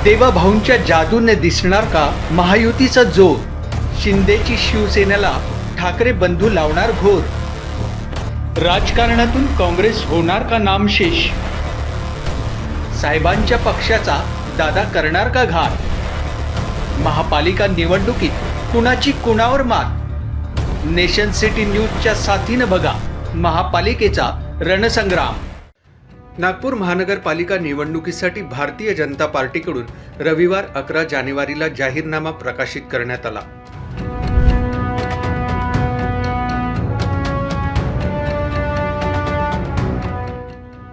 देवाभाऊंच्या जादूने दिसणार का महायुतीचा जोर? शिंदेची शिवसेनेला ठाकरे बंधू लावणार घोर. राजकारणातून काँग्रेस होणार का नामशेष? साहेबांच्या पक्षाचा दादा करणार का घात? महापालिका निवडणुकीत कुणाची कुणावर मात? नेशन सिटी न्यूजच्या साथीनं बघा महापालिकेचा रणसंग्राम. नागपूर महानगरपालिका निवडणुकीसाठी भारतीय जनता पार्टीकडून रविवार 11 जानेवारीला जाहीरनामा प्रकाशित करण्यात आला.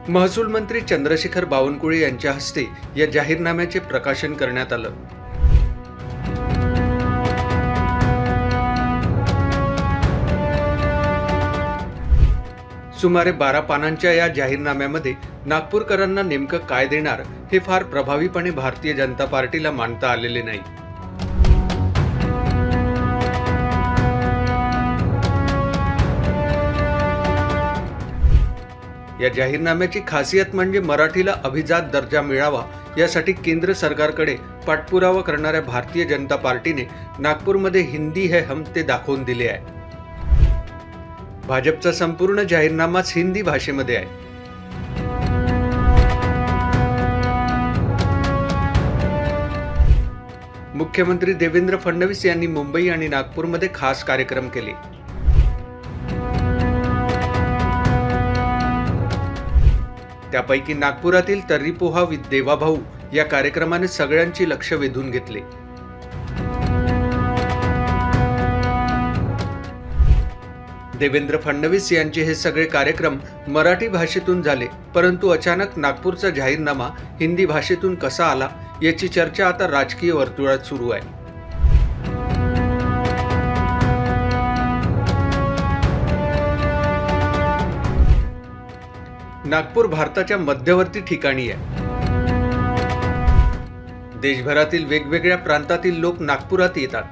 महसूल मंत्री चंद्रशेखर बावनकुळे यांच्या हस्ते या जाहीरनाम्याचे प्रकाशन करण्यात आलं. सुमारे 12 पानांच्या या जाहीरनाम्यामध्ये नागपूरकरांना नेमकं काय देणार हे फार प्रभावीपणे भारतीय जनता पार्टीला मांडता आलेले नाही. या जाहीरनाम्याची खासियत म्हणजे मराठीला अभिजात दर्जा मिळावा यासाठी केंद्र सरकारकडे पाठपुरावा करणाऱ्या भारतीय जनता पार्टीने नागपूरमध्ये हिंदी है हम ते दाखवून दिले आहे. भाजपचा संपूर्ण जाहीरनामाच हिंदी भाषेमध्ये आहे. मुख्यमंत्री देवेंद्र फडणवीस यांनी मुंबई आणि नागपूरमध्ये खास कार्यक्रम केले. त्यापैकी नागपुरातील तर्री पोहा विथ देवाभाऊ या कार्यक्रमाने सगळ्यांची लक्ष वेधून घेतले. देवेंद्र फडणवीस यांचे हे सगळे कार्यक्रम मराठी भाषेतून झाले, परंतु अचानक नागपूरचा जाहीरनामा हिंदी भाषेतून कसा आला याची चर्चा आता राजकीय वर्तुळात सुरू आहे. नागपूर भारताच्या मध्यवर्ती ठिकाणी आहे. देशभरातील वेगवेगळ्या प्रांतातील लोक नागपुरात येतात.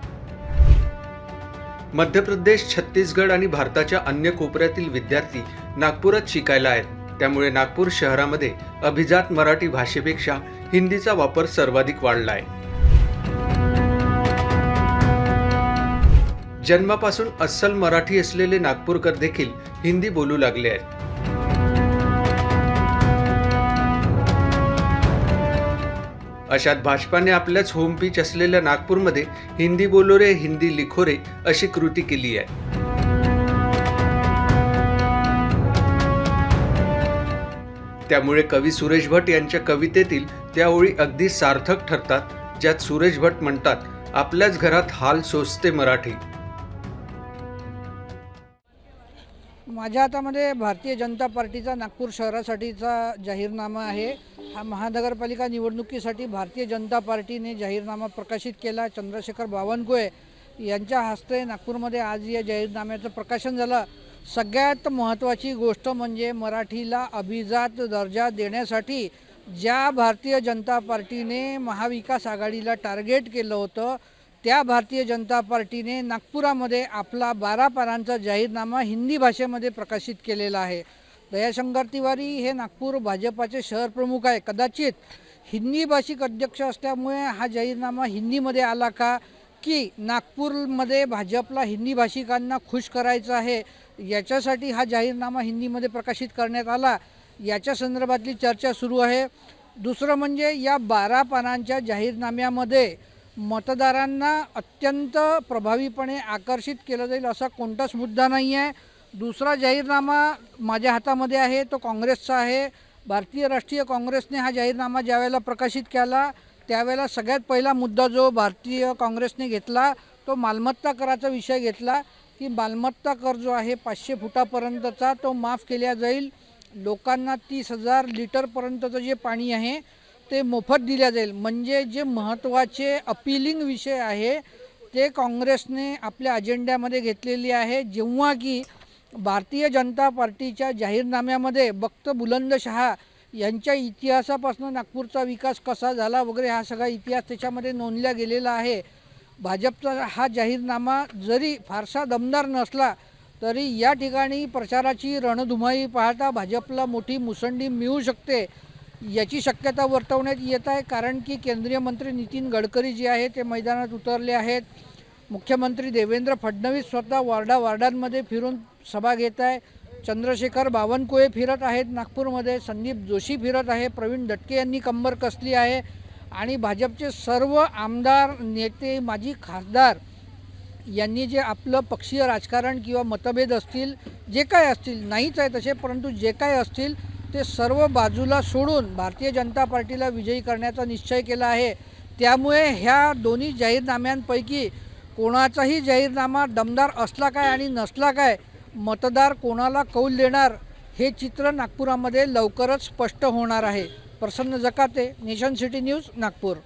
मध्य प्रदेश, छत्तीसगड आणि भारताच्या अन्य कोपऱ्यातील विद्यार्थी नागपुरात शिकायला आहेत. त्यामुळे नागपूर शहरामध्ये अभिजात मराठी भाषेपेक्षा हिंदीचा वापर सर्वाधिक वाढला आहे. जन्मापासून अस्सल मराठी असलेले नागपूरकर देखील हिंदी बोलू लागले आहेत. अशात भाजपाने आपल्याच होम पिच असलेल्या नागपूरमध्ये हिंदी बोलो रे हिंदी लिखो रे अशी कृती केली आहे. त्यामुळे कवी सुरेश भट यांच्या कवितेतील त्या ओळी अगदी सार्थक ठरतात, ज्यात सुरेश भट म्हणतात, आपल्याच घरात हाल सोसते मराठी. माझ्या हातामध्ये भारतीय जनता पार्टीचा नागपूर शहरासाठीचा जाहीरनामा आहे. हा महानगरपालिका निवडणुकीसाठी भारतीय जनता पार्टीने जाहीरनामा प्रकाशित केला. चंद्रशेखर बावनकुळे यांच्या हस्ते नागपूरमध्ये आज या जाहीरनाम्याचं प्रकाशन झालं. सगळ्यात महत्त्वाची गोष्ट म्हणजे मराठीला अभिजात दर्जा देण्यासाठी ज्या भारतीय जनता पार्टीने महाविकास आघाडीला टार्गेट केलं होतं, त्या भारतीय जनता पार्टीने नागपुरामध्ये आपला 12 पानांचा जाहीरनामा हिंदी भाषेमध्ये प्रकाशित केलेला आहे. दयाशंकर तिवारी हे नागपूर भाजपाचे शहर प्रमुख आहे. कदाचित हिंदी भाषिक अध्यक्ष असल्यामुळे हा जाहीरनामा हिंदीमध्ये आला का, की नागपूरमध्ये भाजपला हिंदी भाषिकांना खुश करायचं आहे याच्यासाठी हा जाहीरनामा हिंदीमध्ये प्रकाशित करण्यात आला, याच्या संदर्भातली चर्चा सुरू आहे. दुसरं म्हणजे या 12 पानांच्या जाहीरनाम्यामध्ये मतदारांना अत्यंत प्रभावीपणे आकर्षित केलं जाईल असा कोणताच मुद्दा नाही आहे. दुसरा जाहीरनामा माझ्या हातामध्ये आहे, तो काँग्रेसचा आहे. भारतीय राष्ट्रीय काँग्रेसने हा जाहीरनामा ज्यावेळेला प्रकाशित केला त्यावेळेला सगळ्यात पहिला मुद्दा जो भारतीय काँग्रेसने घेतला तो मालमत्ता कराचा विषय घेतला, की मालमत्ता कर जो आहे 500 फुटापर्यंतचा तो माफ केला जाईल. लोकांना 30,000 लिटरपर्यंतचं जे पाणी आहे ते मोफत दिल्या जाईल. म्हणजे जे महत्त्वाचे अपीलिंग विषय आहे ते काँग्रेसने आपल्या अजेंड्यामध्ये घेतलेली आहे. जेव्हा की भारतीय जनता पार्टीच्या जाहीरनाम्यामध्ये बख्त बुलंदशहा यांच्या इतिहासापासून नागपूरचा विकास कसा झाला वगैरे हा सगळा इतिहास त्याच्यामध्ये नोंदला गेलेला आहे. भाजपचा हा जाहीरनामा जरी फारसा दमदार नसला तरी या ठिकाणी प्रचाराची रणधुमाळी पाहता भाजपला मोठी मुसंडी मिळू शकते. याची शक्यता वर्तवण्यात येत आहे, कारण की केंद्रीय मंत्री नितीन गडकरी जे आहे ते मैदानात उतरले आहेत. मुख्यमंत्री देवेंद्र फडणवीस स्वतः वार्डांमध्ये फिरून सभा घेत आहे. चंद्रशेखर बावनकुळे फिरत आहेत नागपूरमध्ये, संदीप जोशी फिरत आहे, प्रवीण दटके यांनी कंबर कसली आहे आणि भाजपचे सर्व आमदार, नेते, माजी खासदार यांनी जे आपलं पक्षीय राजकारण किंवा मतभेद असतील, जे काय असतील, नाहीच आहे तसे, परंतु जे काय असतील ते सर्व बाजूला सोडून भारतीय जनता पार्टीला विजयी करण्याचा निश्चय केला आहे. त्यामुळे ह्या दोन्ही जाहीरनाम्यांपैकी कोणाचाही जाहीरनामा दमदार असला काय आणि नसला काय, मतदार कोणाला कौल देणार हे चित्र नागपुरामध्ये लवकरच स्पष्ट होणार आहे. Prasanna Jakate, nation city news, Nagpur.